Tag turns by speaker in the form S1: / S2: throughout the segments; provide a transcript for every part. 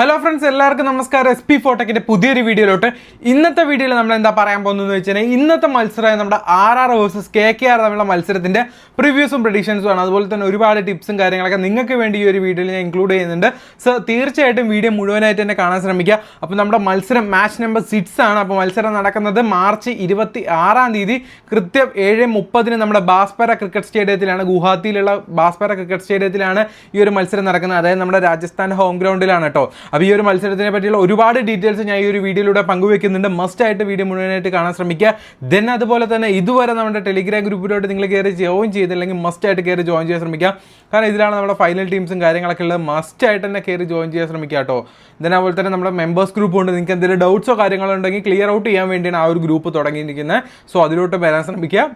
S1: Hello friends, എല്ലാവർക്കും നമസ്കാരം. SP ഫോട്ടോക്കിൻ്റെ പുതിയൊരു വീഡിയോയിലോട്ട്. ഇന്നത്തെ വീഡിയോയിൽ നമ്മൾ എന്താ പറയാൻ പോകുന്നതെന്ന് വെച്ചാൽ ഇന്നത്തെ മത്സരമായ നമ്മുടെ RR വേഴ്സസ് KKR തമ്മിലുള്ള മത്സരത്തിൻ്റെ പ്രിവ്യൂസും പ്രഡിക്ഷൻസും ആണ്. അതുപോലെ തന്നെ ഒരുപാട് ടിപ്സും കാര്യങ്ങളൊക്കെ നിങ്ങൾക്ക് വേണ്ടി ഈ ഒരു വീഡിയോയിൽ ഞാൻ ഇൻക്ലൂഡ് ചെയ്യുന്നുണ്ട്. സോ തീർച്ചയായിട്ടും വീഡിയോ മുഴുവനായിട്ട് തന്നെ കാണാൻ ശ്രമിക്കുക. അപ്പോൾ നമ്മുടെ മത്സരം മാച്ച് നമ്പർ 6 ആണ്. അപ്പോൾ മത്സരം നടക്കുന്നത് മാർച്ച് 26 കൃത്യം 7:30 നമ്മുടെ ബാസ്പര ക്രിക്കറ്റ് സ്റ്റേഡിയത്തിലാണ്, ഗുവാഹത്തിയിലുള്ള ബാസ്പര ക്രിക്കറ്റ് സ്റ്റേഡിയത്തിലാണ് ഈ ഒരു മത്സരം നടക്കുന്നത്. അതായത് നമ്മുടെ രാജസ്ഥാൻ ഹോം ഗ്രൗണ്ടിലാണ് കേട്ടോ. അപ്പോൾ ഈ ഒരു മത്സരത്തിനെ പറ്റിയുള്ള ഒരുപാട് ഡീറ്റെയിൽസ് ഞാൻ ഈ ഒരു വീഡിയോയിലൂടെ പങ്കുവെക്കുന്നുണ്ട്. മസ്റ്റ് ആയിട്ട് വീഡിയോ മുഴുവനായിട്ട് കാണാൻ ശ്രമിക്കുക. ദെൻ അതുപോലെ തന്നെ ഇതുവരെ നമ്മുടെ ടെലിഗ്രാം ഗ്രൂപ്പിലോട്ട് നിങ്ങൾ കയറി ജോയിൻ ചെയ്തില്ലെങ്കിൽ മസ്റ്റ് ആയിട്ട് കയറി ജോയിൻ ചെയ്യാൻ ശ്രമിക്കുക. കാരണം ഇതിലാണ് നമ്മുടെ ഫൈനൽ ടീംസും കാര്യങ്ങളൊക്കെ ഉള്ളത്. മസ്റ്റ് ആയിട്ട് തന്നെ കയറി ജോയിൻ ചെയ്യാൻ ശ്രമിക്കുക കേട്ടോ. ദെൻ അതുപോലെ തന്നെ നമ്മുടെ മെമ്പേഴ്സ് ഗ്രൂപ്പ് ഉണ്ട്. നിങ്ങൾക്ക് എന്തെങ്കിലും ഡൗട്ട്സോ കാര്യങ്ങളോ ഉണ്ടെങ്കിൽ ക്ലിയർ ഔട്ട് ചെയ്യാൻ വേണ്ടിയാണ് ആ ഒരു ഗ്രൂപ്പ് തുടങ്ങിയിരിക്കുന്നത്. സോ അതിലോട്ട് വരാൻ ശ്രമിക്കുക.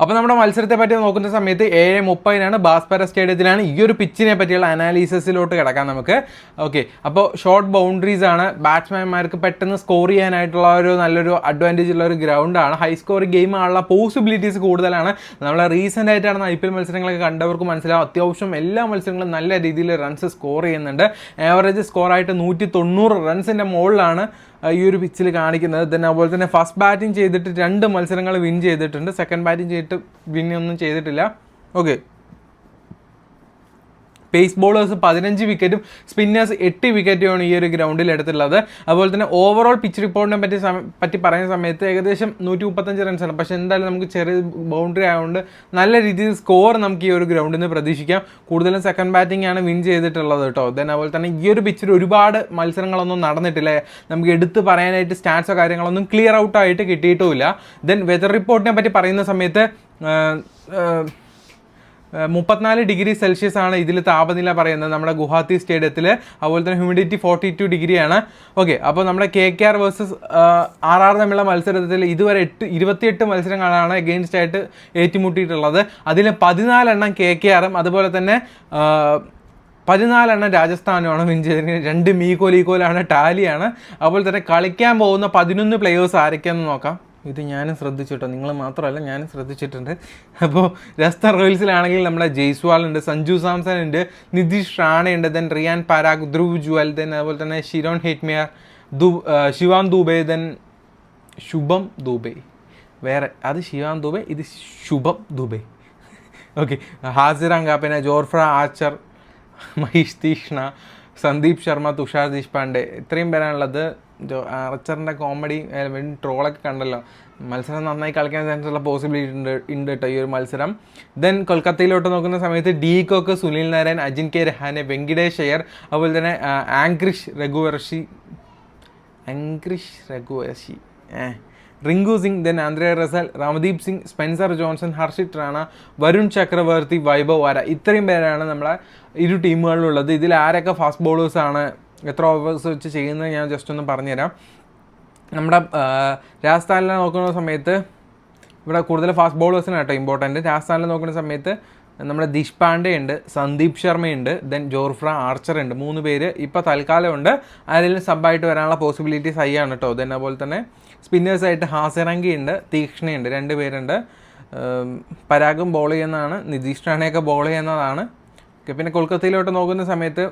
S1: അപ്പോൾ നമ്മുടെ മത്സരത്തെ പറ്റി നോക്കുന്ന സമയത്ത് 7:30 ബാസ്പര സ്റ്റേഡിയത്തിലാണ്. ഈ ഒരു പിച്ചിനെ പറ്റിയുള്ള അനാലിസിസിലോട്ട് കിടക്കാം നമുക്ക്. ഓക്കെ, അപ്പോൾ ഷോർട്ട് ബൗണ്ടറീസ് ആണ്. ബാറ്റ്സ്മാൻമാർക്ക് പെട്ടെന്ന് സ്കോർ ചെയ്യാനായിട്ടുള്ള ഒരു നല്ലൊരു അഡ്വാൻറ്റേജ് ഉള്ള ഒരു ഗ്രൗണ്ടാണ്. ഹൈ സ്കോറിംഗ് ഗെയിം ആണുള്ള പോസിബിലിറ്റീസ് കൂടുതലാണ്. നമ്മൾ റീസെൻ്റ് ആയിട്ടാണ് IPL മത്സരങ്ങളൊക്കെ കണ്ടവർക്ക് മനസ്സിലാവും. അത്യാവശ്യം എല്ലാ മത്സരങ്ങളും നല്ല രീതിയിൽ റൺസ് സ്കോർ ചെയ്യുന്നുണ്ട്. ആവറേജ് സ്കോറായിട്ട് 190 റൺസിൻ്റെ മുകളിലാണ് ഈ ഒരു പിച്ചിൽ കാണിക്കുന്നത്. then അതുപോലെ തന്നെ ഫസ്റ്റ് ബാറ്റിംഗ് ചെയ്തിട്ട് 2 മത്സരങ്ങൾ വിൻ ചെയ്തിട്ടുണ്ട്. സെക്കൻഡ് ബാറ്റിംഗ് ചെയ്തിട്ട് വിന്നൊന്നും ചെയ്തിട്ടില്ല. ഓക്കെ, പേസ് ബോളേഴ്സ് 15 വിക്കറ്റും സ്പിന്നേഴ്സ് 8 വിക്കറ്റുമാണ് ഈ ഒരു ഗ്രൗണ്ടിൽ എടുത്തുള്ളത്. അതുപോലെ തന്നെ ഓവറോൾ പിച്ച് റിപ്പോർട്ടിനെ പറ്റി പറയുന്ന സമയത്ത് ഏകദേശം 135 റൺസാണ്. പക്ഷേ എന്തായാലും നമുക്ക് ചെറിയ ബൗണ്ടറി ആയതുകൊണ്ട് നല്ല രീതിയിൽ സ്കോർ നമുക്ക് ഈ ഒരു ഗ്രൗണ്ടിൽ നിന്ന് പ്രതീക്ഷിക്കാം. കൂടുതലും സെക്കൻഡ് ബാറ്റിംഗ് ആണ് വിൻ ചെയ്തിട്ടുള്ളത് കേട്ടോ. ദെൻ അതുപോലെ തന്നെ ഈ ഒരു പിച്ചിൽ ഒരുപാട് മത്സരങ്ങളൊന്നും നടന്നിട്ടില്ല. നമുക്ക് എടുത്ത് പറയാനായിട്ട് സ്റ്റാറ്റ്സോ കാര്യങ്ങളൊന്നും ക്ലിയർ ഔട്ടായിട്ട് കിട്ടിയിട്ടുമില്ല. ദെൻ വെതർ റിപ്പോർട്ടിനെ പറ്റി പറയുന്ന സമയത്ത് 34 ഡിഗ്രി സെൽഷ്യസ് ആണ് ഇതിൽ താപനില പറയുന്നത് നമ്മുടെ ഗുവാഹത്തി സ്റ്റേഡിയത്തിൽ. അതുപോലെ തന്നെ ഹ്യൂമിഡിറ്റി 42 ഡിഗ്രിയാണ്. ഓക്കെ, അപ്പോൾ നമ്മുടെ KKR വേഴ്സസ് RR തമ്മിലുള്ള മത്സരത്തിൽ ഇതുവരെ 28 മത്സരങ്ങളാണ് എഗെയിൻസ്റ്റ് ആയിട്ട് ഏറ്റുമുട്ടിയിട്ടുള്ളത്. അതിൽ 14 KKRും അതുപോലെ തന്നെ 14 രാജസ്ഥാനുമാണ് വിൻ ചെയ്തിരിക്കുന്നത്. 2 ഈക്വലാണ്, ടാലിയാണ്. അതുപോലെ തന്നെ കളിക്കാൻ പോകുന്ന 11 പ്ലെയേഴ്സ് ആരൊക്കെയാണെന്ന് നോക്കാം. ഇത് ഞാനും ശ്രദ്ധിച്ചിട്ടോ, നിങ്ങൾ മാത്രമല്ല ഞാനും ശ്രദ്ധിച്ചിട്ടുണ്ട്. അപ്പോൾ രാജസ്ഥാൻ റോയൽസിലാണെങ്കിൽ നമ്മുടെ ജയ്സ്വാൾ ഉണ്ട്, സഞ്ജു സാംസൺ ഉണ്ട്, നിതീഷ് റാണെ ഉണ്ട്, ദെൻ റിയാൻ പരാഗ്, ധ്രുവ് ജുവൽ, ദെൻ അതുപോലെ തന്നെ ഷിരോൺ ഹെറ്റ്മിയർ, ശിവാൻ ദൂബെ, ദെൻ ശുഭം ദൂബെ. വേറെ അത് ശിവാൻ ദൂബെ, ഇത് ശുഭം ദൂബെ. ഓക്കെ, ഹാസിർ അങ്കാപ്പിനെ, ജോർഫ്ര ആർച്ചർ, മഹീഷ് തീഷ്ണ, സന്ദീപ് ശർമ്മ, തുഷാർ ദേശ്പാണ്ഡെ, ഇത്രയും പേരാണുള്ളത്. ആർച്ചറിൻ്റെ കോമഡി ട്രോളൊക്കെ കണ്ടല്ലോ. മത്സരം നന്നായി കളിക്കാൻ ചാൻസുള്ള പോസിബിലിറ്റി ഉണ്ട് കേട്ടോ ഈ ഒരു മത്സരം. ദെൻ കൊൽക്കത്തയിലോട്ട് നോക്കുന്ന സമയത്ത് ഡി കോക്ക്, സുനിൽ നാരായൺ, അജിൻക്യ രഹാനെ, വെങ്കിടേഷ് അയ്യർ, അതുപോലെ തന്നെ Angkrish Raghuvanshi, Rinku Singh, then Andre Russell, Ramandeep Singh, Spencer Johnson, Harshit Rana, Varun Chakravarthy, Vaibhav വാര. ഇത്രയും പേരാണ് നമ്മളെ ഇരു ടീമുകളിലുള്ളത്. ഇതിൽ ആരൊക്കെ ഫാസ്റ്റ് ബോളേഴ്സാണ്, എത്ര ഓവേഴ്സ് വെച്ച് ചെയ്യുന്നത് ഞാൻ ജസ്റ്റ് ഒന്ന് പറഞ്ഞുതരാം. നമ്മുടെ രാജസ്ഥാനിൽ നോക്കുന്ന സമയത്ത് ഇവിടെ കൂടുതൽ ഫാസ്റ്റ് ബോളേഴ്സിനാണ് കേട്ടോ ഇമ്പോർട്ടൻറ്റ്. രാജസ്ഥാനിൽ നോക്കുന്ന സമയത്ത് നമ്മുടെ ദേശ്പാണ്ഡെ ഉണ്ട്, സന്ദീപ് ശർമ്മയുണ്ട്, ദെൻ ജോർഫ്ര ആർച്ചർ ഉണ്ട്. 3 പേര് ഇപ്പോൾ തൽക്കാലം ഉണ്ട്. ആരെങ്കിലും സബ്ബായിട്ട് വരാനുള്ള പോസിബിലിറ്റീസ് ഹൈ ആണ് കേട്ടോ. ദെൻ അതുപോലെ തന്നെ സ്പിന്നേഴ്സായിട്ട് ഹാസിറങ്കി ഉണ്ട്, തീക്ഷ്ണയുണ്ട്, 2 പേരുണ്ട്. പരാഗും ബോൾ ചെയ്യുന്നതാണ്, നിതീഷ് റാണയൊക്കെ ബോൾ ചെയ്യുന്നതാണ്. പിന്നെ കൊൽക്കത്തയിലോട്ട് നോക്കുന്ന സമയത്ത്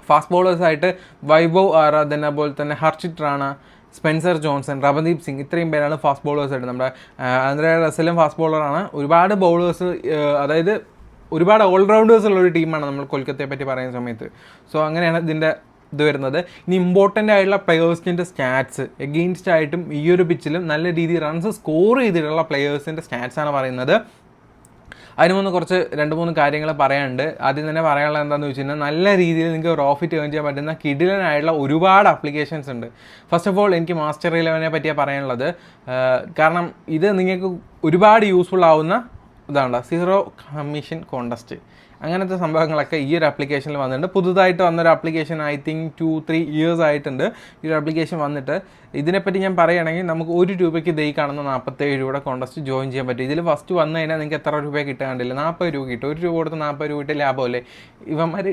S1: ഫാസ്റ്റ് ബോളേഴ്സായിട്ട് വൈഭവ് ആറ, ദെൻ അതുപോലെ തന്നെ ഹർഷിത് റാണ, സ്പെൻസർ ജോൺസൺ, രമദീപ് സിംഗ്, ഇത്രയും പേരാണ് ഫാസ്റ്റ് ബോളേഴ്സായിട്ട്. നമ്മുടെ ആന്ദ്രേ റസലും ഫാസ്റ്റ് ബോളറാണ്. ഒരുപാട് ബോളേഴ്സ്, അതായത് ഒരുപാട് ഓൾറൗണ്ടേഴ്സ് ഉള്ളൊരു ടീമാണ് നമ്മൾ കൊൽക്കത്തയെ പറ്റി പറയുന്ന സമയത്ത്. സോ അങ്ങനെയാണ് ഇതിൻ്റെ ഇത് വരുന്നത്. ഇനി ഇമ്പോർട്ടൻ്റ് ആയിട്ടുള്ള പ്ലെയേഴ്സിൻ്റെ സ്റ്റാറ്റ്സ് എഗെയിൻസ്റ്റ് ആയിട്ടും ഈ ഒരു പിച്ചിലും നല്ല രീതിയിൽ റൺസ് സ്കോർ ചെയ്തിട്ടുള്ള പ്ലെയേഴ്സിൻ്റെ സ്റ്റാറ്റ്സാണ് പറയുന്നത്. അതിന് മുന്ന് കുറച്ച് 2-3 കാര്യങ്ങൾ പറയാനുണ്ട്. ആദ്യം തന്നെ പറയാനുള്ളത് എന്താണെന്ന് വെച്ച് കഴിഞ്ഞാൽ നല്ല രീതിയിൽ നിങ്ങൾക്ക് പ്രോഫിറ്റ് ഏൺ ചെയ്യാൻ പറ്റുന്ന കിടിലനായിട്ടുള്ള ഒരുപാട് ആപ്ലിക്കേഷൻസ് ഉണ്ട്. ഫസ്റ്റ് ഓഫ് ഓൾ എനിക്ക് മാസ്റ്റർ 11 പറ്റിയാണ് പറയാനുള്ളത്. കാരണം ഇത് നിങ്ങൾക്ക് ഒരുപാട് യൂസ്ഫുൾ ആവുന്ന ഇതാണ് 0 കമ്മീഷൻ കോണ്ടസ്റ്റ്. അങ്ങനത്തെ സംഭവങ്ങളൊക്കെ ഈ ഒരു ആപ്ലിക്കേഷനിൽ വന്നിട്ടുണ്ട്. പുതുതായിട്ട് വന്നൊരു ആപ്ലിക്കേഷൻ, ഐ തിങ്ക് 2-3 ഇയേഴ്സ് ആയിട്ടുണ്ട് ഈ ഒരു ആപ്ലിക്കേഷൻ വന്നിട്ട്. ഇതിനെപ്പറ്റി ഞാൻ പറയുകയാണെങ്കിൽ നമുക്ക് 1 രൂപയ്ക്ക് ദൈ കാണുന്ന 47 രൂപയുടെ കോണ്ടസ്റ്റ് ജോയിൻ ചെയ്യാൻ പറ്റും. ഇതിൽ ഫസ്റ്റ് വന്നു കഴിഞ്ഞാൽ നിങ്ങൾക്ക് എത്ര രൂപ കിട്ടാണ്ടില്ല, 40 രൂപ കിട്ടും. 1 രൂപ കൊടുത്ത് 40 രൂപ കിട്ടിയ ലാഭമല്ലേ. ഇവന്മാർ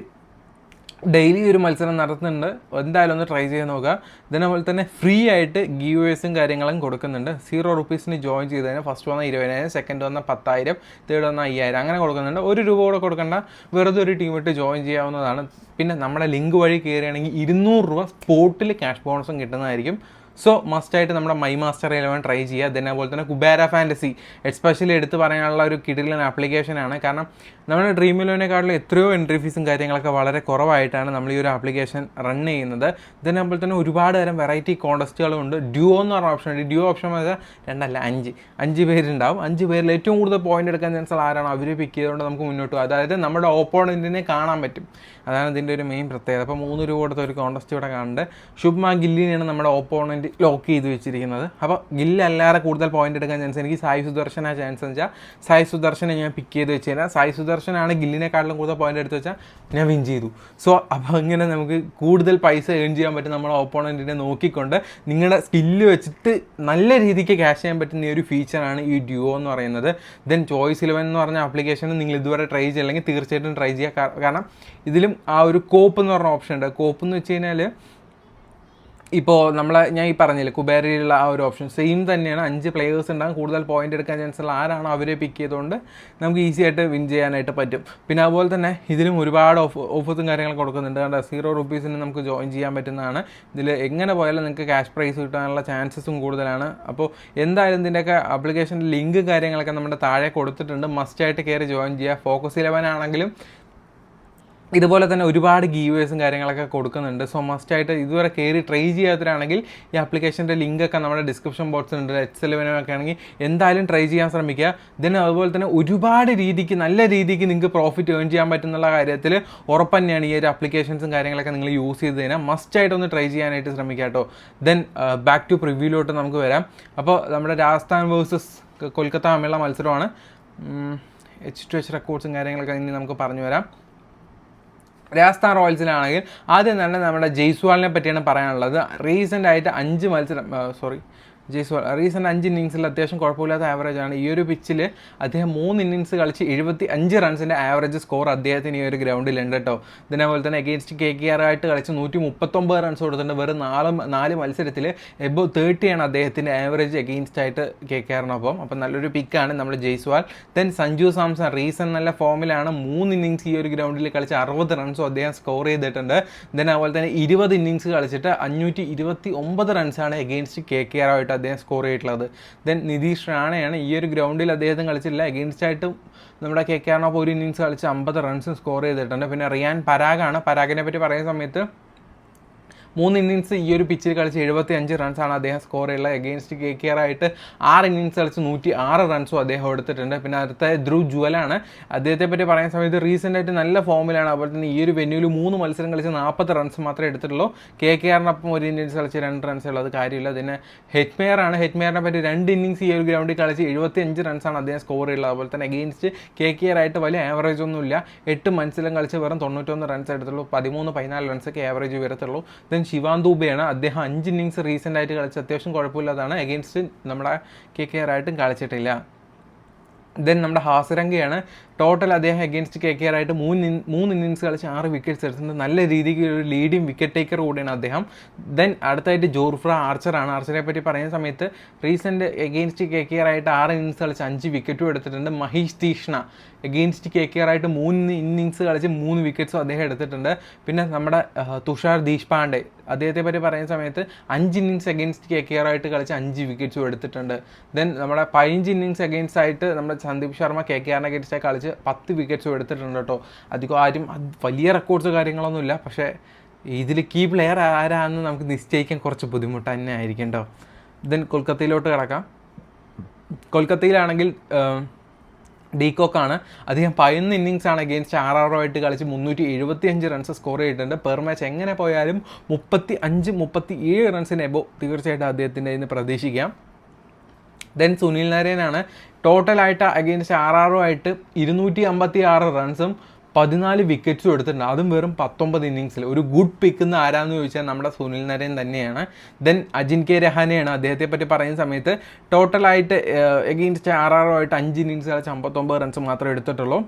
S1: ഡെയിലി ഒരു മത്സരം നടത്തുന്നുണ്ട്, എന്തായാലും ഒന്ന് ട്രൈ ചെയ്ത് നോക്കുക. ഇതേപോലെ തന്നെ ഫ്രീ ആയിട്ട് ഗീവേഴ്സും കാര്യങ്ങളും കൊടുക്കുന്നുണ്ട്. 0 rupees ജോയിൻ ചെയ്തതിന് ഫസ്റ്റ് വന്ന 20,000, സെക്കൻഡ് വന്ന 10,000, തേർഡ് വന്ന 5,000 അങ്ങനെ കൊടുക്കുന്നുണ്ട്. 1 രൂപ കൂടെ കൊടുക്കേണ്ട, വെറുതെ ഒരു ടീം ഇട്ട് ജോയിൻ ചെയ്യാവുന്നതാണ്. പിന്നെ നമ്മുടെ ലിങ്ക് വഴി കയറുകയാണെങ്കിൽ 200 രൂപ സ്പോട്ടിൽ ക്യാഷ് ബോണസും കിട്ടുന്നതായിരിക്കും. സോ മസ്റ്റായിട്ട് നമ്മുടെ മൈ മാസ്റ്റർ 11 ട്രൈ ചെയ്യുക. അതേപോലെ തന്നെ കുബേര ഫാൻറ്റസി എസ്പെഷ്യലി എടുത്ത് പറയാനുള്ള ഒരു കിടിലൻ ആപ്ലിക്കേഷനാണ്. കാരണം നമ്മുടെ ഡ്രീം ഇലവനെക്കാട്ടിലും എത്രയോ എൻട്രി ഫീസും കാര്യങ്ങളൊക്കെ വളരെ കുറവായിട്ടാണ് നമ്മൾ ഈ ഒരു ആപ്ലിക്കേഷൻ റൺ ചെയ്യുന്നത്. ഇതേപോലെ തന്നെ ഒരുപാട് തരം വെറൈറ്റി കോൺടെസ്റ്റുകളും ഉണ്ട്. ഡ്യുവോ എന്ന് പറഞ്ഞ ഓപ്ഷൻ ഉണ്ട്. ഡ്യുവോ ഓപ്ഷൻ വെച്ചാൽ 2 അല്ല 5 പേരുണ്ടാവും. 5 പേരിൽ ഏറ്റവും കൂടുതൽ പോയിന്റ് എടുക്കാൻ ചാൻസ് ആരാണോ അവരെ പിക്ക് ചെയ്തുകൊണ്ട് നമുക്ക് മുന്നോട്ട് പോകും. അതായത് നമ്മുടെ ഓപ്പോണൻറ്റിനെ കാണാൻ പറ്റും. അതാണ് ഇതിൻ്റെ ഒരു മെയിൻ പ്രത്യേകത. അപ്പോൾ 3 രൂപ കൊടുത്ത ഒരു കോൺടെസ്റ്റ് ഇവിടെ കാണുന്നുണ്ട്. ശുഭ്മാൻ ഗില്ലിനെയാണ് നമ്മുടെ ഓപ്പോണൻറ്റ് ലോക്ക് ചെയ്ത് വെച്ചിരിക്കുന്നത്. അപ്പോൾ ഗില്ല് അല്ലാതെ കൂടുതൽ പോയിന്റ് എടുക്കാൻ ചാൻസ് എനിക്ക് സായി സുദർശന ചാൻസ് എന്ന് വെച്ചാൽ സായി സുദർശനെ ഞാൻ പിക്ക് ചെയ്ത് വെച്ച് കഴിഞ്ഞാൽ സായി സുദർശനാണ് ഗില്ലിനെക്കാട്ടിലും കൂടുതൽ പോയിന്റ് എടുത്ത് വെച്ചാൽ ഞാൻ വിൻ ചെയ്തു. സോ അപ്പോൾ ഇങ്ങനെ നമുക്ക് കൂടുതൽ പൈസ ഏൺ ചെയ്യാൻ പറ്റും നമ്മളെ ഓപ്പോണൻറ്റിനെ നോക്കിക്കൊണ്ട്. നിങ്ങളുടെ സ്കില്ല് വെച്ചിട്ട് നല്ല രീതിക്ക് ക്യാഷ് ചെയ്യാൻ പറ്റുന്ന ഈ ഒരു ഫീച്ചറാണ് ഈ ഡ്യുവോ എന്ന് പറയുന്നത്. ദെൻ ചോയ്സ് 11 എന്ന് പറഞ്ഞ ആപ്ലിക്കേഷൻ നിങ്ങൾ ഇതുവരെ ട്രൈ ചെയ്യില്ലെങ്കിൽ തീർച്ചയായിട്ടും ട്രൈ ചെയ്യുക. കാരണം ഇതിലും ആ ഒരു കോപ്പ് എന്ന് പറഞ്ഞ ഓപ്ഷൻ ഉണ്ട്. കോപ്പ് എന്ന് വെച്ച് കഴിഞ്ഞാൽ ഇപ്പോൾ ഞാൻ ഈ പറഞ്ഞില്ലേ കുബേരയിലുള്ള ആ ഒരു ഓപ്ഷൻ സെയിം തന്നെയാണ്. 5 പ്ലേയേഴ്സ് ഉണ്ടാകും. കൂടുതൽ പോയിന്റ് എടുക്കാൻ ചാൻസ് ഉള്ള ആരാണോ അവരെ പിക്ക് ചെയ്തുകൊണ്ട് നമുക്ക് ഈസി ആയിട്ട് വിൻ ചെയ്യാനായിട്ട് പറ്റും. പിന്നെ അതുപോലെ തന്നെ ഇതിലും ഒരുപാട് ഓഫേഴ്സും കാര്യങ്ങളൊക്കെ കൊടുക്കുന്നുണ്ട്. കാരണം 0 rupees നമുക്ക് ജോയിൻ ചെയ്യാൻ പറ്റുന്നതാണ്. ഇതിൽ എങ്ങനെ പോയാലും നിങ്ങൾക്ക് ക്യാഷ് പ്രൈസ് കിട്ടാനുള്ള ചാൻസസും കൂടുതലാണ്. അപ്പോൾ എന്തായാലും ഇതിൻ്റെയൊക്കെ ആപ്ലിക്കേഷൻ്റെ ലിങ്ക് കാര്യങ്ങളൊക്കെ നമ്മുടെ താഴെ കൊടുത്തിട്ടുണ്ട്. മസ്റ്റായിട്ട് കയറി ജോയിൻ ചെയ്യുക. ഫോക്കസ് 11 ആണെങ്കിലും ഇതുപോലെ തന്നെ ഒരുപാട് ഗീവേഴ്സും കാര്യങ്ങളൊക്കെ കൊടുക്കുന്നുണ്ട്. സോ മസ്റ്റായിട്ട് ഇതുവരെ കയറി ട്രൈ ചെയ്യാത്തവരാണെങ്കിൽ ഈ ആപ്ലിക്കേഷൻ്റെ ലിങ്കൊക്കെ നമ്മുടെ ഡിസ്ക്രിപ്ഷൻ ബോക്സിലുണ്ട്. H11 ഒക്കെ ആണെങ്കിൽ എന്തായാലും ട്രൈ ചെയ്യാൻ ശ്രമിക്കുക. ഇതിന് അതുപോലെ തന്നെ ഒരുപാട് രീതിക്ക് നല്ല രീതിക്ക് നിങ്ങൾക്ക് പ്രോഫിറ്റ് ഏൺ ചെയ്യാൻ പറ്റുന്നുള്ള കാര്യത്തിൽ ഉറപ്പ് തന്നെയാണ്. ഈ ഒരു ആപ്ലിക്കേഷൻസും കാര്യങ്ങളൊക്കെ നിങ്ങൾ യൂസ് ചെയ്ത് കഴിഞ്ഞാൽ മസ്റ്റായിട്ട് ഒന്ന് ട്രൈ ചെയ്യാനായിട്ട് ശ്രമിക്കുക കേട്ടോ. ദെൻ ബാക്ക് ടു പ്രിവ്യൂലോട്ട് നമുക്ക് വരാം. അപ്പോൾ നമ്മുടെ രാജസ്ഥാൻ വേഴ്സസ് കൊൽക്കത്ത തമ്മിലുള്ള മത്സരമാണ്. H2H റെക്കോർഡ്സും കാര്യങ്ങളൊക്കെ ഇനി നമുക്ക് പറഞ്ഞു വരാം. രാജസ്ഥാൻ റോയൽസിലാണെങ്കിൽ ആദ്യം തന്നെ നമ്മുടെ ജയ്സ്വാളിനെ പറ്റിയാണ് പറയാനുള്ളത്. റീസെൻ്റ് ആയിട്ട് 5 മത്സരം ജയ്സ്വാൾ റീസെൻ്റ് 5 ഇന്നിങ്സിൽ അത്യാവശ്യം കുഴപ്പമില്ലാത്ത ആവറേജാണ്. ഈ ഒരു പിച്ചിൽ അദ്ദേഹം 3 ഇന്നിങ്സ് കളിച്ച് 75 റൺസിൻ്റെ ആവറേജ് സ്കോർ അദ്ദേഹത്തിന് ഈ ഒരു ഗ്രൗണ്ടിലുണ്ട് കേട്ടോ. ഇതിനേപോലെ തന്നെ അഗെയിൻസ്റ്റ് KKR ആയിട്ട് കളിച്ച് 139 റൺസ് കൊടുത്തിട്ടുണ്ട്. വെറും 4 മത്സരത്തിൽ എബോ 30 അദ്ദേഹത്തിൻ്റെ ആവറേജ് അഗെയിൻസ്റ്റ് ആയിട്ട് KKRനൊപ്പം. അപ്പം നല്ലൊരു പിക്കാണ് നമ്മുടെ ജയ്സ്വാൾ. ദെൻ സഞ്ജു സാംസൺ റീസൺ നല്ല ഫോമിലാണ്. 3 ഇന്നിങ്സ് ഈ ഒരു ഗ്രൗണ്ടിൽ കളിച്ച് 60 റൺസും അദ്ദേഹം സ്കോർ ചെയ്തിട്ടുണ്ട്. ദെൻ അതുപോലെ തന്നെ 20 ഇന്നിങ്സ് കളിച്ചിട്ട് 529 റൺസാണ് അഗെയിൻസ്റ്റ് KKR ആയിട്ട് അദ്ദേഹം സ്കോർ ചെയ്തിട്ടുള്ളത്. ദെൻ നിതീഷ് റാണയാണ് ഈ ഒരു ഗ്രൗണ്ടിൽ അദ്ദേഹം കളിച്ചില്ല. അഗെയിൻസ്റ്റ് ആയിട്ടും നമ്മുടെ KKRനൊപ്പം ഒരു ഇന്നിങ്സ് കളിച്ച് 50 റൺസും സ്കോർ ചെയ്തിട്ടുണ്ട്. പിന്നെ റിയാൻ പരാഗാണ്. പരാഗിനെ പറ്റി പറയുന്ന സമയത്ത് 3 ഇന്നിങ്സ് ഈ ഒരു പിച്ചിൽ കളിച്ച് 75 റൺസാണ് അദ്ദേഹം സ്കോർ ചെയ്യുള്ളത്. അഗെയിൻസ്റ്റ് KKR ആയിട്ട് 6 ഇന്നിങ്സ് കളിച്ച് 106 റൺസും അദ്ദേഹം എടുത്തിട്ടുണ്ട്. പിന്നെ അടുത്ത ധ്രുവ് ജുവലാണ്. അദ്ദേഹത്തെ പറ്റി പറയുന്ന സമയത്ത് റീസെൻ്റ് ആയിട്ട് നല്ല ഫോമിലാണ്. അതുപോലെ തന്നെ ഈ ഒരു വെന്യൂവിൽ 3 മത്സരം കളിച്ച് 40 റൺസ് മാത്രമേ എടുത്തിട്ടുള്ളൂ. KKRനൊപ്പം ഒരു ഇന്നിങ്സ് കളിച്ച് 2 റൺസ് ഉള്ളത് കാര്യമില്ല. പിന്നെ ഹെറ്റ്മെയറാണ്. ഹെറ്റ്മെയറിനെ പറ്റി 2 ഇന്നിങ്സ് ഈ ഒരു ഗ്രൗണ്ടിൽ കളിച്ച് 75 റൺസാണ് അദ്ദേഹം സ്കോർ ചെയ്യുള്ളത്. അതുപോലെ തന്നെ അഗെയിൻസ്റ്റ് KKR ആയിട്ട് വലിയ ആവറേജ് ഒന്നുമില്ല. 8 മത്സരം കളിച്ച് വെറും 91 റൺസ് എടുത്തുള്ളൂ. 13-14 റൺസൊക്കെ ആവറേജ് വരത്തുള്ളൂ. ദെൻ ശിവാൻ ദൂബെയാണ്. അദ്ദേഹം 5 ഇന്നിങ്സ് റീസെൻ്റ് ആയിട്ട് കളിച്ച് അത്യാവശ്യം കുഴപ്പമില്ലാതാണ്. അഗെയിൻസ്റ്റ് നമ്മുടെ KKR ആയിട്ടും കളിച്ചിട്ടില്ല. ദെൻ നമ്മുടെ ഹാസരംഗയാണ്. ടോട്ടൽ അദ്ദേഹം അഗെയിൻസ്റ്റ് KKR ആയിട്ട് 3 ഇന്നിങ്സ് കളിച്ച് 6 വിക്കറ്റ്സ് എടുത്തിട്ടുണ്ട്. നല്ല രീതിക്ക് ഒരു ലീഡിങ് വിക്കറ്റ് ടേക്കർ കൂടിയാണ് അദ്ദേഹം. ദെൻ അടുത്തായിട്ട് ജോർഫ്ര ആർച്ചറാണ്. ആർച്ചറെ പറ്റി പറയുന്ന സമയത്ത് റീസെൻ്റ് അഗെയിൻസ്റ്റ് KKR ആയിട്ട് 6 ഇന്നിങ്സ് കളിച്ച് 5 വിക്കറ്റും എടുത്തിട്ടുണ്ട്. മഹീഷ് തീഷ്ണ അഗെയിൻസ്റ്റ് KKR ആയിട്ട് 3 ഇന്നിങ്സ് കളിച്ച് 3 വിക്കറ്റ്സും അദ്ദേഹം എടുത്തിട്ടുണ്ട്. പിന്നെ നമ്മുടെ തുഷാർ ദേശ്പാണ്ഡെ അദ്ദേഹത്തെ പറ്റി പറയുന്ന സമയത്ത് 5 ഇന്നിങ്സ് അഗെയിൻസ്റ്റ് KKR ആയിട്ട് കളിച്ച് 5 വിക്കറ്റ്സും എടുത്തിട്ടുണ്ട്. ദെൻ നമ്മുടെ 15 ഇന്നിങ്സ് അഗെയിൻസ്റ്റ് ആയിട്ട് നമ്മുടെ സന്ദീപ് ശർമ്മ KKRനെ അഗെയിൻസ്റ്റ് കളിച്ച് 10 വിക്കറ്റ്സും എടുത്തിട്ടുണ്ട് കേട്ടോ. അധികം ആരും വലിയ റെക്കോർഡ്സ് കാര്യങ്ങളൊന്നുമില്ല. പക്ഷേ ഇതിൽ കീ പ്ലെയർ ആരാണെന്ന് നമുക്ക് നിശ്ചയിക്കാൻ കുറച്ച് ബുദ്ധിമുട്ട് തന്നെ ആയിരിക്കും കേട്ടോ. ദെൻ കൊൽക്കത്തയിലോട്ട് കിടക്കാം. കൊൽക്കത്തയിലാണെങ്കിൽ ഡീകോക്കാണ്. അദ്ദേഹം 11 ഇന്നിങ്സാണ് അഗെയിൻസ്റ്റ് RR ആയിട്ട് കളിച്ച് 375 റൺസ് സ്കോർ ചെയ്തിട്ടുണ്ട്. പെർ മാച്ച് എങ്ങനെ പോയാലും 35-37 റൺസിന് എബോ തീർച്ചയായിട്ടും അദ്ദേഹത്തിൻ്റെ ഇന്ന് പ്രതീക്ഷിക്കാം. ദെൻ സുനിൽ നരേനാണ്. ടോട്ടലായിട്ട് അഗെയിൻസ്റ്റ് RR ആയിട്ട് 256 റൺസും 14 വിക്കറ്റ്സും എടുത്തിട്ടുണ്ട്. അതും വെറും 19 ഇന്നിങ്സിൽ. ഒരു ഗുഡ് പിക്കുന്ന ആരാന്ന് ചോദിച്ചാൽ നമ്മുടെ സുനിൽ നരേൻ തന്നെയാണ്. ദെൻ അജിൻക്യ രഹാനെയാണ്. അദ്ദേഹത്തെ പറ്റി പറയുന്ന സമയത്ത് ടോട്ടലായിട്ട് അഗെയിൻസ്റ്റ് RR ആയിട്ട് 5 ഇന്നിങ്സ് കളിച്ച് 59 റൺസ് മാത്രമേ എടുത്തിട്ടുള്ളൂ.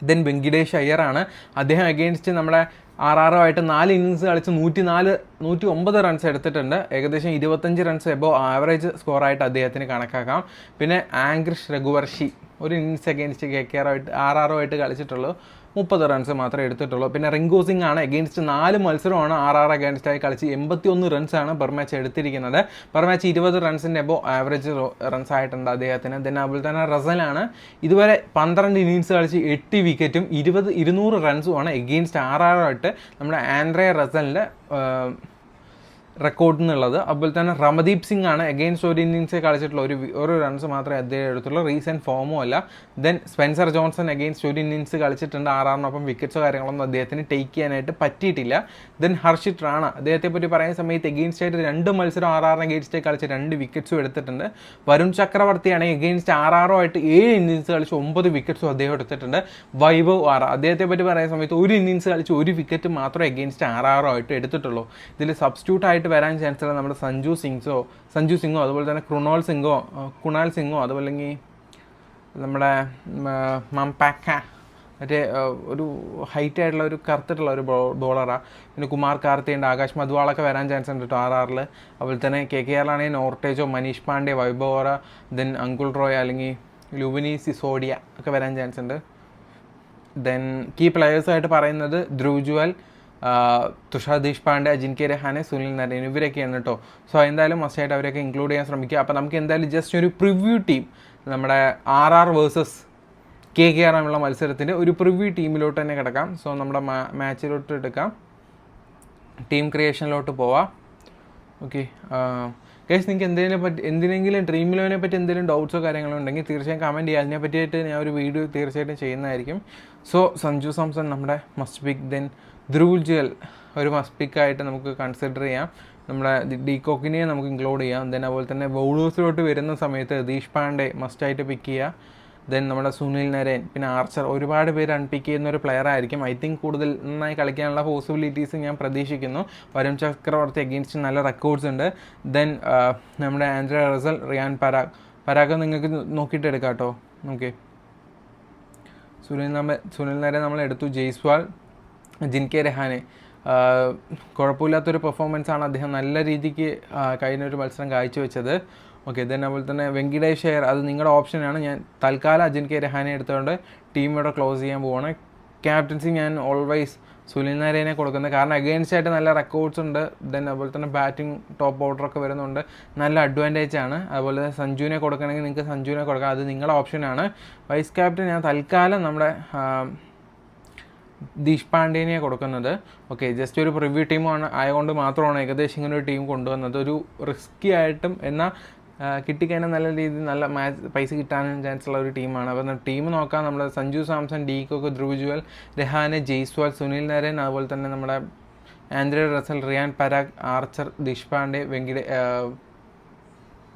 S1: ദെൻ വെങ്കിടേഷ് അയ്യറാണ്. അദ്ദേഹം അഗെയിൻസ്റ്റ് നമ്മുടെ ആയിട്ട് 4 ഇന്നിങ്സ് കളിച്ച് 109 റൺസ് എടുത്തിട്ടുണ്ട്. ഏകദേശം 25 റൺസ് എബോ ആവറേജ് സ്കോറായിട്ട് അദ്ദേഹത്തിന് കണക്കാക്കാം. പിന്നെ ആംഗ്രിഷ് രഘുവർഷി ഒരു ഇന്നിങ്സ് അഗെയിൻസ്റ്റ് ആയിട്ട് കളിച്ചിട്ടുള്ളൂ, 30 റൺസ് മാത്രമേ എടുത്തിട്ടുള്ളൂ. പിന്നെ റിങ്കു സിംഗ് ആണ് അഗെയിൻസ്റ്റ് 4 മത്സരമാണ് അഗെയിൻസ്റ്റായി കളിച്ച് 81 റൺസാണ് പെർ മാച്ച് എടുത്തിരിക്കുന്നത്. പെർ മാച്ച് 20 റൺസിൻ്റെ എബോ ആവറേജ് റൺസ് ആയിട്ടുണ്ട് അദ്ദേഹത്തിന്. then അതുപോലെ തന്നെ റസലാണ് ഇതുവരെ 12 ഇന്നിങ്സ് കളിച്ച് 8 വിക്കറ്റും 200 റൺസുമാണ് എഗെയിൻസ്റ്റ് ആയിട്ട് നമ്മുടെ ആൻഡ്രേ റസലിൻ്റെ റെക്കോർഡ് എന്നുള്ളത്. അതുപോലെ തന്നെ റമദീപ് സിംഗ് ആണ് അഗെയിൻസ്റ്റ് ഒരു ഇന്നിങ്സ് കളിച്ചിട്ടുള്ള ഒരു റൺസ് മാത്രമേ അദ്ദേഹം എടുത്തുള്ളൂ, റീസെൻറ്റ് ഫോമും അല്ല. ദെൻ സ്പെൻസർ ജോൺസൺ അഗെയിൻസ്റ്റ് ഒരു ഇന്നിങ്സ് കളിച്ചിട്ടുണ്ട്, ആറിനൊപ്പം വിക്കറ്റ്സോ കാര്യങ്ങളൊന്നും അദ്ദേഹത്തിന് ടേക്ക് ചെയ്യാനായിട്ട് പറ്റിയിട്ടില്ല. ദെൻ ഹർഷിത് റാണ, അദ്ദേഹത്തെ പറ്റി പറയുന്ന സമയത്ത് എഗെയിൻസ്റ്റ് ആയിട്ട് 2 മത്സരം അഗെയിൻസ്റ്റ് കളിച്ച് 2 വിക്കറ്റ്സും എടുത്തിട്ടുണ്ട്. വരുൺ ചക്രവർത്തിയാണെങ്കിൽ എഗെയിൻസ്റ്റ് ആയിട്ട് 7 ഇന്നിങ്സ് കളിച്ച് 9 വിക്കറ്റ്സും അദ്ദേഹം എടുത്തിട്ടുണ്ട്. വൈഭവ് ആർ, അദ്ദേഹത്തെ പറ്റി പറയുന്ന സമയത്ത് ഒരു ഇന്നിങ്സ് കളിച്ച് 1 വിക്കറ്റ് മാത്രമേ എഗെയിൻസ്റ്റ് ആയിട്ട് എടുത്തിട്ടുള്ളൂ. ഇതിൽ സബ്സ്റ്റിറ്റ്യൂട്ട് ആയിട്ട് വരാൻ ചാൻസ് ഉള്ള നമ്മുടെ സഞ്ജു സിംഗോ അതുപോലെ തന്നെ കുണാൽ സിംഗോ അതുപോലെ നമ്മുടെ മംപാക്ക, മറ്റേ ഒരു ഹൈറ്റ് ആയിട്ടുള്ള ഒരു കറുത്തിട്ടുള്ള ഒരു ബോളറാണ്. പിന്നെ കുമാർ കാർത്തിയുണ്ട്, ആകാശ് മധുവാളൊക്കെ വരാൻ ചാൻസ് ഉണ്ട് കേട്ടോ ആറിൽ. അതുപോലെ തന്നെ KKR ആണെങ്കിൽ നോർട്ടേജോ, മനീഷ് പാണ്ഡെ, വൈഭവ് ഓറ, ദെൻ അങ്കുൾ റോയ് അല്ലെങ്കിൽ ലുവിനി സിസോഡിയ ഒക്കെ വരാൻ ചാൻസ് ഉണ്ട്. ദെൻ കീ പ്ലെയേഴ്സായിട്ട് പറയുന്നത് ധ്രുവ് ജുവൽ, തുഷാർ ദേശ്പാണ്ഡെ, അജിൻക്യ രഹാനെ, സുനിൽ നരേൻ, ഇവരൊക്കെയാണ് കേട്ടോ. സോ എന്തായാലും മസ്റ്റായിട്ട് അവരൊക്കെ ഇൻക്ലൂഡ് ചെയ്യാൻ ശ്രമിക്കുക. അപ്പോൾ നമുക്ക് എന്തായാലും ജസ്റ്റ് ഒരു പ്രിവ്യൂ ടീം, നമ്മുടെ വേഴ്സസ് KKR ആയിട്ടുള്ള മത്സരത്തിൻ്റെ ഒരു പ്രിവ്യൂ ടീമിലോട്ട് തന്നെ കിടക്കാം. സോ നമ്മുടെ മാച്ചിലോട്ട് എടുക്കാം, ടീം ക്രിയേഷനിലോട്ട് പോവാം. ഓക്കെ ഗൈസ്, നിങ്ങൾക്ക് എന്തിനെങ്കിലും ഡ്രീം ഇലവനെ പറ്റി എന്തെങ്കിലും ഡൗട്ട്സോ കാര്യങ്ങളോ ഉണ്ടെങ്കിൽ തീർച്ചയായും കമൻറ്റ് ചെയ്യുക. അതിനെ പറ്റിയിട്ട് ഞാൻ ഒരു വീഡിയോ തീർച്ചയായിട്ടും ചെയ്യുന്നതായിരിക്കും. സോ സഞ്ജു സാംസൺ നമ്മുടെ must pick, then Dhruv Jurel ഒരു മസ്റ്റ് പിക്കായിട്ട് നമുക്ക് കൺസിഡർ ചെയ്യാം. നമ്മുടെ ഡീകോക്കിനെ നമുക്ക് ഇൻക്ലൂഡ് ചെയ്യാം. ദെൻ അതുപോലെ തന്നെ ബൗളേഴ്സിലോട്ട് വരുന്ന സമയത്ത് ദേഷ് പാണ്ഡെ മസ്റ്റായിട്ട് പിക്ക് ചെയ്യുക. ദെൻ നമ്മുടെ സുനിൽ നരേൻ, പിന്നെ ആർച്ചർ, ഒരുപാട് പേര് അൺപിക്ക് ചെയ്യുന്ന ഒരു പ്ലെയർ ആയിരിക്കും. ഐ തിങ്ക് കൂടുതൽ നന്നായി കളിക്കാനുള്ള പോസിബിലിറ്റീസ് ഞാൻ പ്രതീക്ഷിക്കുന്നു. വരുൺ ചക്രവർത്തി അഗെയിൻസ്റ്റ് നല്ല റെക്കോർഡ്സ് ഉണ്ട്. ദെൻ നമ്മുടെ ആൻഡ്രേ റസൽ, റിയാൻ പരാഗ് നിങ്ങൾക്ക് നോക്കിയിട്ട് എടുക്കാം കേട്ടോ. ഓക്കെ, സുനിൽ നരേൻ നമ്മൾ എടുത്തു. ജയ്സ്വാൾ, അജിൻക്യ രഹാനെ, കുഴപ്പമില്ലാത്തൊരു പെർഫോമൻസാണ് അദ്ദേഹം നല്ല രീതിക്ക് കഴിഞ്ഞൊരു മത്സരം കാഴ്ചവെച്ചത്. ഓക്കെ, ദെൻ അതുപോലെ തന്നെ വെങ്കിടേഷ് അയ്യർ, അത് നിങ്ങളുടെ ഓപ്ഷനാണ്. ഞാൻ തൽക്കാലം അജിൻക്യ രഹാനെ എടുത്തുകൊണ്ട് ടീം ഇവിടെ ക്ലോസ് ചെയ്യാൻ പോവാണ്. ക്യാപ്റ്റൻസി ഞാൻ ഓൾവേസ് സുനിൽ നരേനെ കൊടുക്കുന്നത്, കാരണം അഗെയിൻസ്റ്റ് ആയിട്ട് നല്ല റെക്കോർഡ്സ് ഉണ്ട്. ദെൻ അതുപോലെ തന്നെ ബാറ്റിംഗ് ടോപ്പ് ഓർഡറൊക്കെ വരുന്നുണ്ട്, നല്ല അഡ്വാൻറ്റേജ് ആണ്. അതുപോലെ തന്നെ സഞ്ജുവിനെ കൊടുക്കണമെങ്കിൽ നിങ്ങൾക്ക് സഞ്ജുവിനെ കൊടുക്കാം, അത് നിങ്ങളുടെ ഓപ്ഷനാണ്. വൈസ് ക്യാപ്റ്റൻ ഞാൻ തൽക്കാലം നമ്മുടെ ദേശ്പാണ്ഡെനെ കൊടുക്കുന്നത്. ഓക്കെ, ജസ്റ്റ് ഒരു പ്രിവ്യൂ ടീമാണ് ആയതുകൊണ്ട് മാത്രമാണ് ഏകദേശം ഇങ്ങനെ ഒരു ടീം കൊണ്ടുവന്നത്. ഒരു റിസ്ക്കി ആയിട്ടും എന്നാൽ കിട്ടിക്കഴിഞ്ഞാൽ നല്ല രീതിയിൽ നല്ല പൈസ കിട്ടാനും ചാൻസ് ഉള്ള ഒരു ടീമാണ്. അപ്പോൾ ടീം നോക്കാം. നമ്മുടെ സഞ്ജു സാംസൺ, ഡീകോക്ക്, ധ്രുവ് ജുവൽ, രഹാനെ, ജയ്സ്വാൾ, സുനിൽ നരേൻ, അതുപോലെ തന്നെ നമ്മുടെ Andre Russell, Riyan Parag, Archer, Deshpande,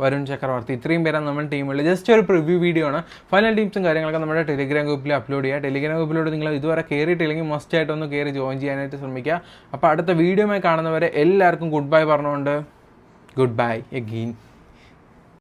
S1: Varun Chakravarthy, ഇത്രയും പേരാണ് നമ്മുടെ ടീമുള്ളത്. ജസ്റ്റ് ഒരു പ്രിവ്യൂ വീഡിയോ ആണ്. ഫൈനൽ ടീംസും കാര്യങ്ങളൊക്കെ നമ്മുടെ ടെലിഗ്രാം ഗ്രൂപ്പിൽ അപ്ലോഡ് ചെയ്യുക. ടെലിഗ്രാം ഗ്രൂപ്പിലോട്ട് നിങ്ങൾ ഇതുവരെ കയറിയിട്ടില്ലെങ്കിൽ മസ്റ്റ് ആയിട്ടൊന്ന് കയറി ജോയിൻ ചെയ്യാനായിട്ട് ശ്രമിക്കുക. അപ്പോൾ അടുത്ത വീഡിയോയുമായി കാണുന്നവരെ എല്ലാവർക്കും ഗുഡ് ബൈ പറഞ്ഞുകൊണ്ട് ഗുഡ് ബൈ എഗെയിൻ.